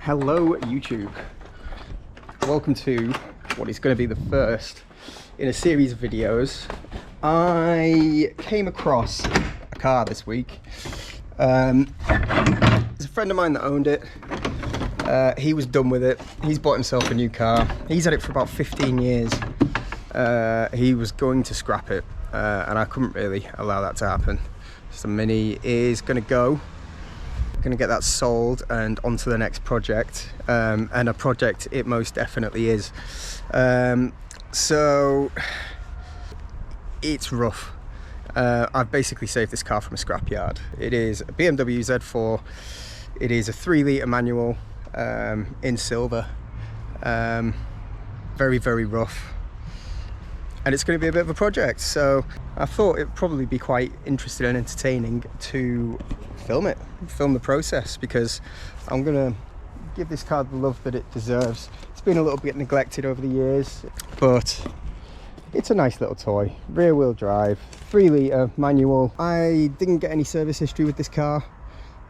Hello YouTube, welcome to what is going to be the first in a series of videos. I came across a car this week. There's a friend of mine that owned it. He was done with it. He's bought himself a new car. He's had it for about 15 years. He was going to scrap it, and I couldn't really allow that to happen. So Mini is going to go. Going to get that sold and onto the next project, and a project it most definitely is. So it's rough. I've basically saved this car from a scrapyard. It is a Bmw Z4. It is a 3-litre manual in silver. Very, very rough. And it's going to be a bit of a project, so I thought it'd probably be quite interesting and entertaining to film the process, because I'm going to give this car the love that it deserves. It's been a little bit neglected over the years, but it's a nice little toy. Rear wheel drive, 3-litre manual. I didn't get any service history with this car.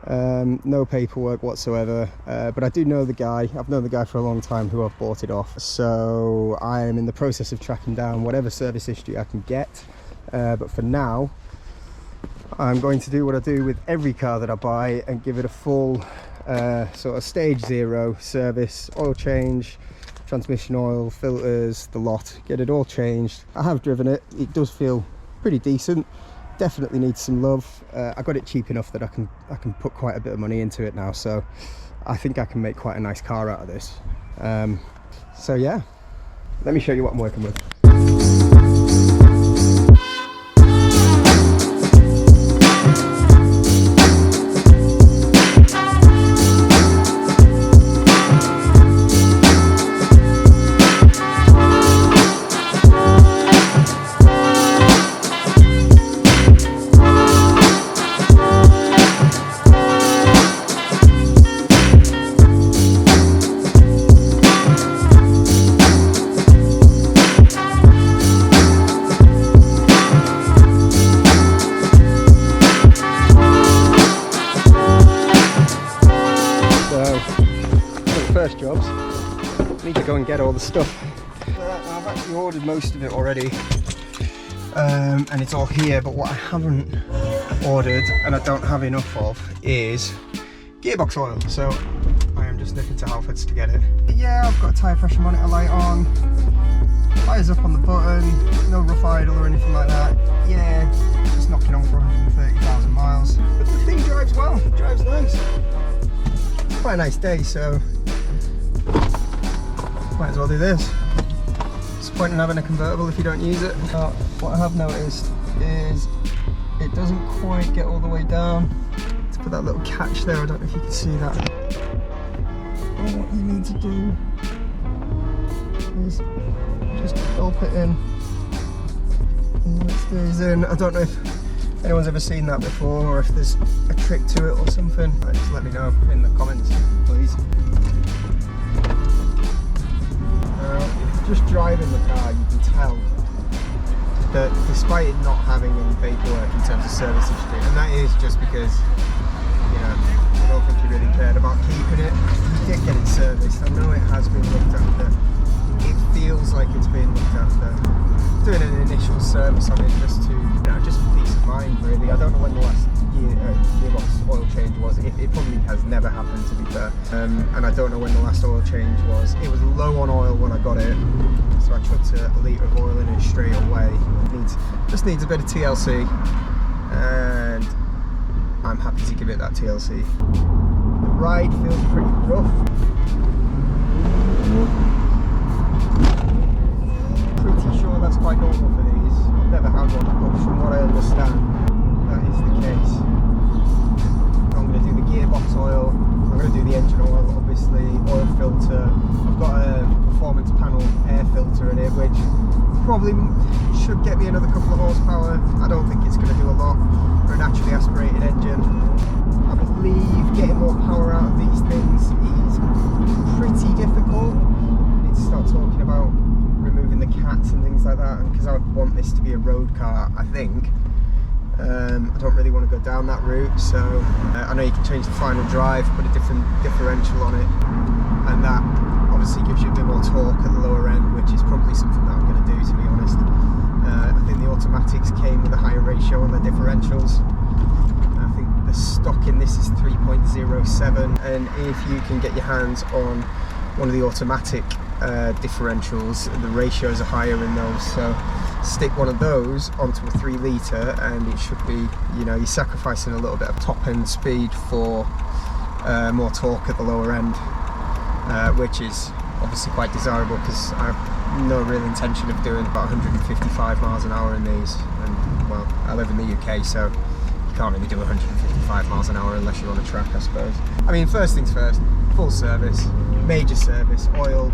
No paperwork whatsoever, but I do know the guy. I've known the guy for a long time who I've bought it off, so I am in the process of tracking down whatever service history I can get, but for now I'm going to do what I do with every car that I buy and give it a full sort of stage 0 service, oil change, transmission oil, filters, the lot, get it all changed. I have driven it. It does feel pretty decent. Definitely needs some love. I got it cheap enough that I can put quite a bit of money into it now, so I think I can make quite a nice car out of this. So yeah, let me show you what I'm working with. First jobs, need to go and get all the stuff. I've actually ordered most of it already, and it's all here, but what I haven't ordered and I don't have enough of is gearbox oil, so I am just nipping to Halfords to get it. Yeah, I've got a tyre pressure monitor light on, fires up on the button, no rough idle or anything like that. Yeah, just knocking on for 130,000 miles, but the thing drives well, it drives nice. Quite a nice day, so might as well do this. What's the point in having a convertible if you don't use it? What I have noticed is it doesn't quite get all the way down. Let's put that little catch there, I don't know if you can see that. And what you need to do is just gulp it in, and it stays in. I don't know if anyone's ever seen that before, or if there's a trick to it or something. Just let me know in the comments, please. Just driving the car, you can tell that despite it not having any paperwork in terms of service history, and that is just because, you know, I don't think he really cared about keeping it. He did get it serviced. I know it has been looked after. It feels like it's been looked after. Doing an initial service on it just to, you know, just for peace of mind, really. I don't know when the last gearbox oil change was. It probably has never happened, to be fair. And I don't know when the last oil change was. It was low on oil when I got it, so I chucked a litre of oil in it straight away. Just needs a bit of TLC, and I'm happy to give it that TLC. The ride feels pretty rough. Pretty sure that's quite normal for these. I've never had one, but from what I understand, that is the case. I'm going to do the gearbox oil, I'm going to do the engine oil, obviously, oil filter. I've got a performance panel air filter in it, which probably should get me another couple of horsepower. I don't think it's going to do a lot for a naturally aspirated engine. I believe getting more power out of these things is pretty difficult. I need to start talking about removing the cats and things like that, and because I want this to be a road car, I think I don't really want to go down that route, so I know you can change the final drive, put a different differential on it, and that obviously gives you a bit more torque at the lower end, which is probably something that I'm going to do, to be honest. I think the automatics came with a higher ratio on the differentials. I think the stock in this is 3.07, and if you can get your hands on one of the automatic differentials, the ratios are higher in those, so stick one of those onto a 3 litre and it should be, you know, you're sacrificing a little bit of top end speed for more torque at the lower end, which is obviously quite desirable, because I have no real intention of doing about 155 miles an hour in these, and well, I live in the UK, so you can't really do 155 miles an hour unless you're on a track, I suppose. I mean, first things first, full service, major service, oil,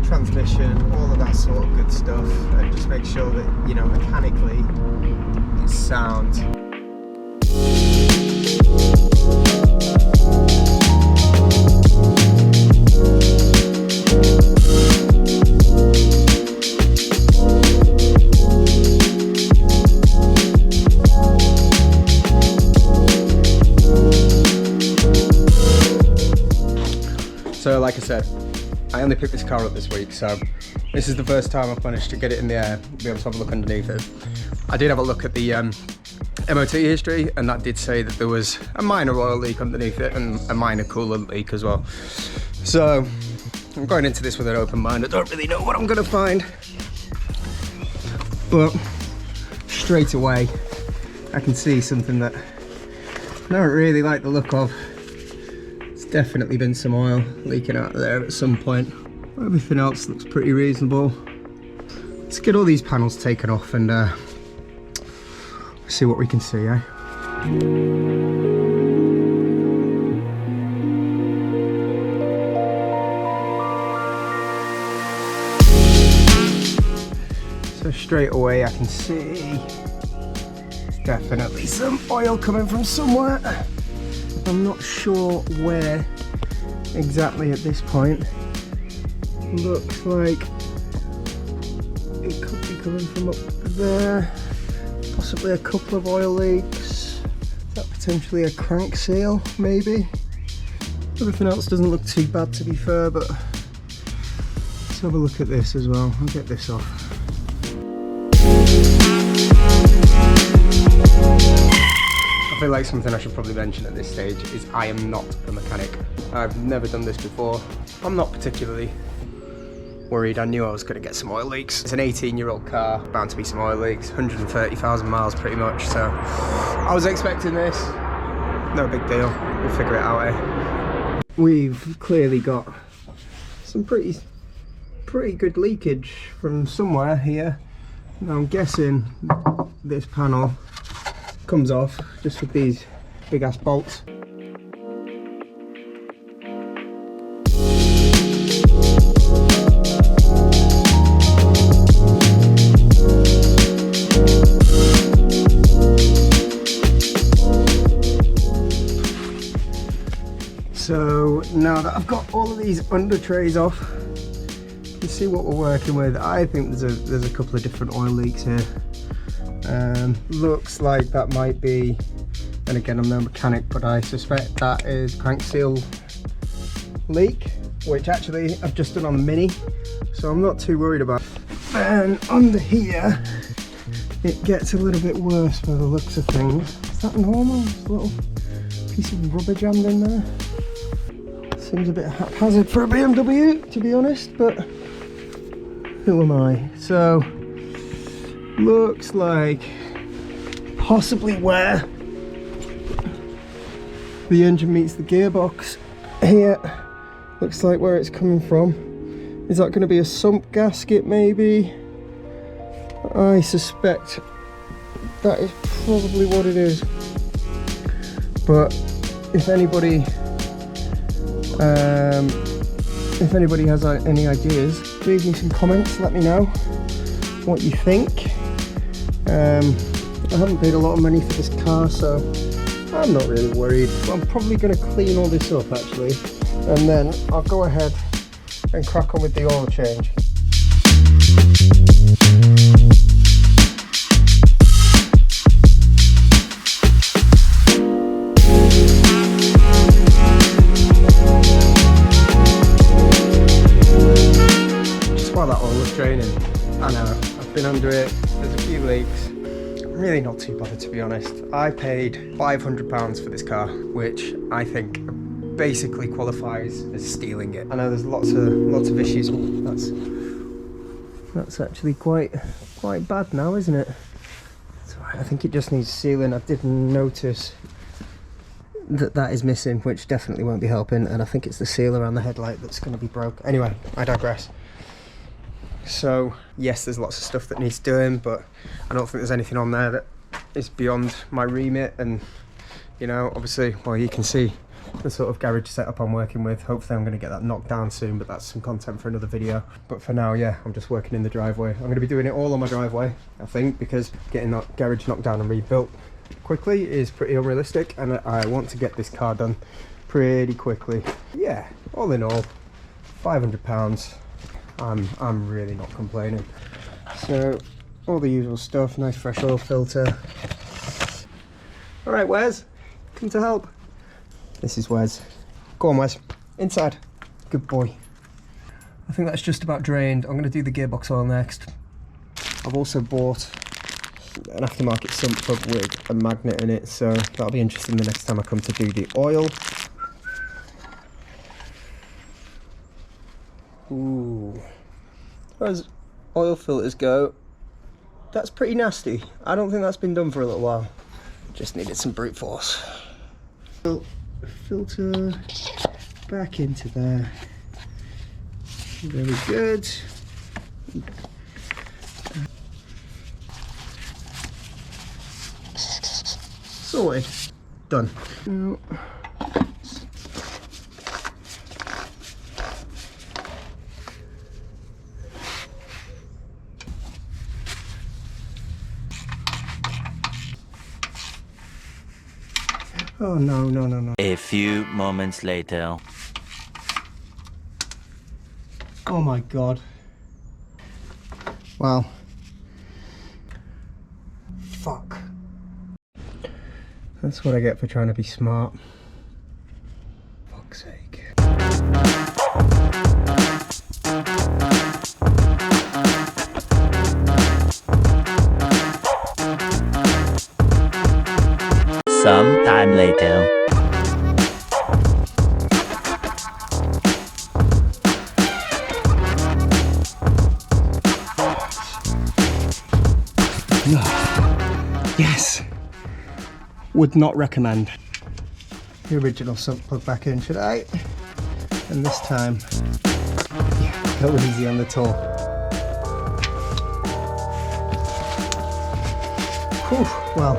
transmission, all of that sort of good stuff, and just make sure that, you know, mechanically it's sound. So like I said, I only picked this car up this week, so this is the first time I've managed to get it in the air, be able to have a look underneath it. I did have a look at the MOT history, and that did say that there was a minor oil leak underneath it and a minor coolant leak as well. So I'm going into this with an open mind. I don't really know what I'm going to find, but straight away I can see something that I don't really like the look of. Definitely been some oil leaking out of there at some point. Everything else looks pretty reasonable. Let's get all these panels taken off and see what we can see, eh? So straight away I can see definitely some oil coming from somewhere. I'm not sure where exactly at this point. Looks like it could be coming from up there. Possibly a couple of oil leaks. Is that potentially a crank seal, maybe? Everything else doesn't look too bad, to be fair, but let's have a look at this as well. I'll get this off. I feel like something I should probably mention at this stage is I am not a mechanic. I've never done this before. I'm not particularly worried. I knew I was going to get some oil leaks. It's an 18-year-old car, bound to be some oil leaks, 130,000 miles pretty much, so I was expecting this. No big deal, we'll figure it out, eh? We've clearly got some pretty good leakage from somewhere here. Now I'm guessing this panel comes off just with these big ass bolts. So now that I've got all of these under trays off, you can see what we're working with. I think there's a couple of different oil leaks here. Looks like that might be, and again I'm no mechanic, but I suspect that is crank seal leak, which actually I've just done on the Mini, so I'm not too worried about it. And under here it gets a little bit worse by the looks of things. Is that normal? There's a little piece of rubber jammed in there. Seems a bit haphazard for a BMW, to be honest, but who am I? So looks like possibly where the engine meets the gearbox here. Looks like where it's coming from. Is that going to be a sump gasket maybe? I suspect that is probably what it is. But if anybody has any ideas, leave me some comments, let me know what you think. I haven't paid a lot of money for this car, so I'm not really worried. I'm probably going to clean all this up actually, and then I'll go ahead and crack on with the oil change. straining. I know, I've been under it, there's a few leaks. I'm really not too bothered, to be honest. I paid £500 for this car, which I think basically qualifies as stealing it. I know there's lots of issues. That's actually quite bad now, isn't it? So I think it just needs sealing. I did notice that is missing, which definitely won't be helping, and I think it's the seal around the headlight that's going to be broke. Anyway, I digress. So yes, there's lots of stuff that needs doing, but I don't think there's anything on there that is beyond my remit. And you know, obviously, well, you can see the sort of garage setup I'm working with. Hopefully I'm going to get that knocked down soon, but that's some content for another video. But for now, yeah, I'm just working in the driveway. I'm going to be doing it all on my driveway, I think, because getting that garage knocked down and rebuilt quickly is pretty unrealistic, and I want to get this car done pretty quickly. Yeah, all in all, £500. I'm really not complaining. So all the usual stuff, nice fresh oil filter. All right, Wes, come to help. This is Wes. Go on, Wes, inside. Good boy. I think that's just about drained. I'm going to do the gearbox oil next. I've also bought an aftermarket sump plug with a magnet in it, so that'll be interesting the next time I come to do the oil. Ooh, as far as oil filters go, that's pretty nasty. I don't think that's been done for a little while. Just needed some brute force. Filter back into there. Very good. Sorted. Done. Now, oh no. A few moments later. Oh my god. Well. Fuck. That's what I get for trying to be smart. Fuck's sake. Some time later. Yes. Would not recommend. The original sump plug back in, should I? And this time, yeah, go easy on the tool. Whew, well,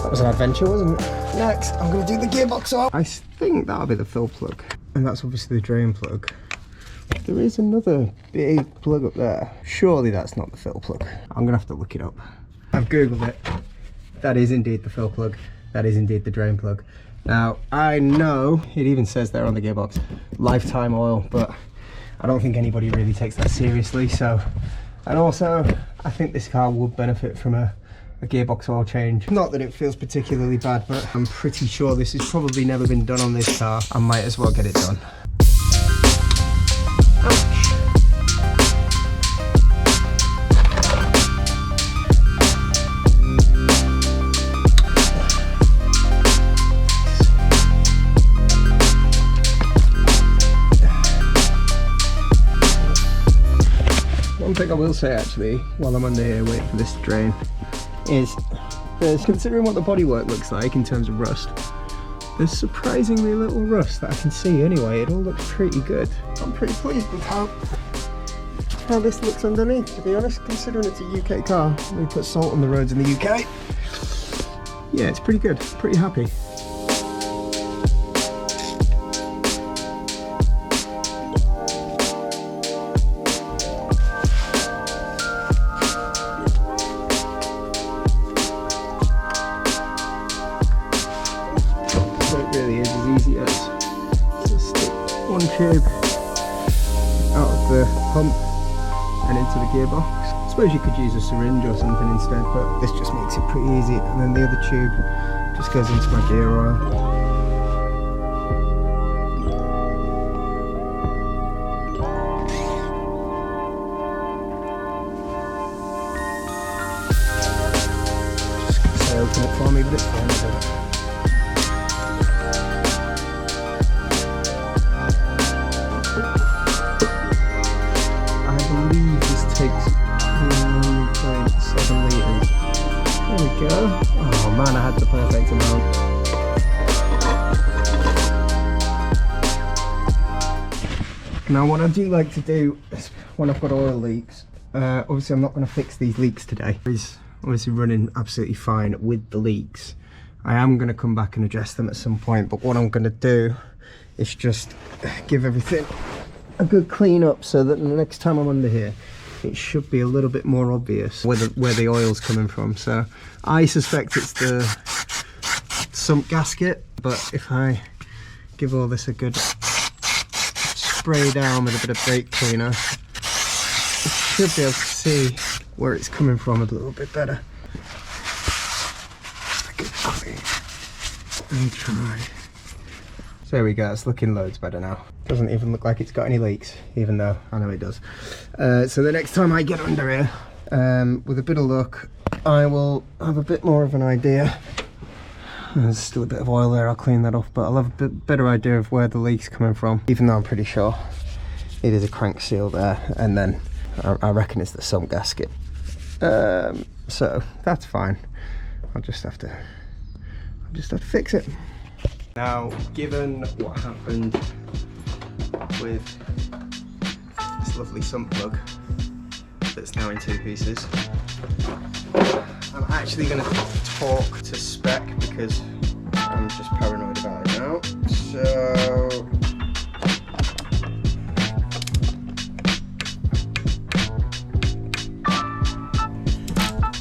that was an adventure, wasn't it? Next, I'm going to do the gearbox off. I think that'll be the fill plug, and that's obviously the drain plug. There is another big plug up there. Surely that's not the fill plug. I'm going to have to look it up. I've googled it. That is indeed the fill plug. That is indeed the drain plug. Now, I know it even says there on the gearbox, lifetime oil, but I don't think anybody really takes that seriously. So, and also, I think this car would benefit from a gearbox oil change. Not that it feels particularly bad, but I'm pretty sure this has probably never been done on this car. I might as well get it done. One thing I will say actually, while I'm under here waiting for this to drain, is considering what the bodywork looks like in terms of rust, there's surprisingly little rust that I can see anyway. It all looks pretty good. I'm pretty pleased with how this looks underneath, to be honest, considering it's a UK car. We put salt on the roads in the UK. Yeah, it's pretty good, pretty happy. Tube out of the pump and into the gearbox. I suppose you could use a syringe or something instead, but this just makes it pretty easy. And then the other tube just goes into my gear oil. give it its fun. I believe this takes 1.7 litres. There we go. Oh man, I had the perfect amount. Now what I do like to do is when I've got oil leaks, obviously I'm not going to fix these leaks today. It's obviously running absolutely fine with the leaks. I am going to come back and address them at some point, but what I'm going to do is just give everything a good clean up so that the next time I'm under here it should be a little bit more obvious where the oil's coming from. So I suspect it's the sump gasket, but if I give all this a good spray down with a bit of brake cleaner, you should be able to see where it's coming from a little bit better. And try. So there we go, it's looking loads better now. Doesn't even look like it's got any leaks, even though I know it does. So the next time I get under here, with a bit of luck, I will have a bit more of an idea. There's still a bit of oil there, I'll clean that off, but I'll have a bit better idea of where the leak's coming from, even though I'm pretty sure it is a crank seal there, and then I reckon it's the sump gasket. So that's fine. I'll just have to fix it. Now, given what happened with this lovely sump plug that's now in 2 pieces, I'm actually going to talk to spec because I'm just paranoid about it now. So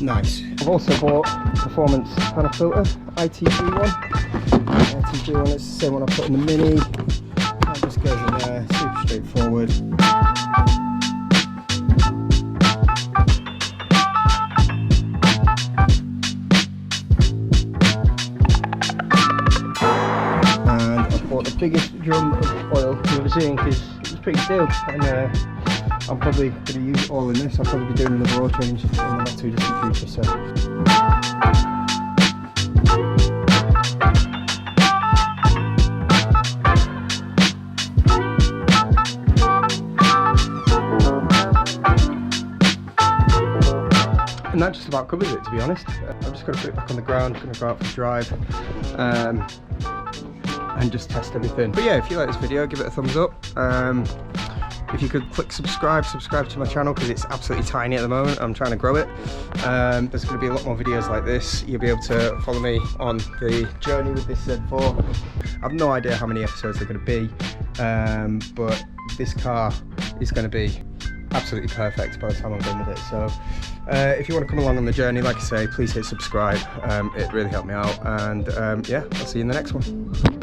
nice. I've also bought performance panel filter, ITG one. ITG one, it's the same one I put in the Mini. That just goes in there, super straightforward. The biggest drum of oil you've ever seen because it was pretty steel, and I'm probably going to use it all in this. I'll probably be doing another oil change in the not too distant future. So. And that just about covers it, to be honest. I'm just going to put it back on the ground, going to go out for a drive. And just test everything. But yeah, if you like this video, give it a thumbs up. If you could click subscribe to my channel because it's absolutely tiny at the moment. I'm trying to grow it. There's going to be a lot more videos like this. You'll be able to follow me on the journey with this Z4. I have no idea how many episodes they're going to be, but this car is going to be absolutely perfect by the time I'm done with it. So if you want to come along on the journey, like I say, please hit subscribe. It really helped me out, and yeah, I'll see you in the next one.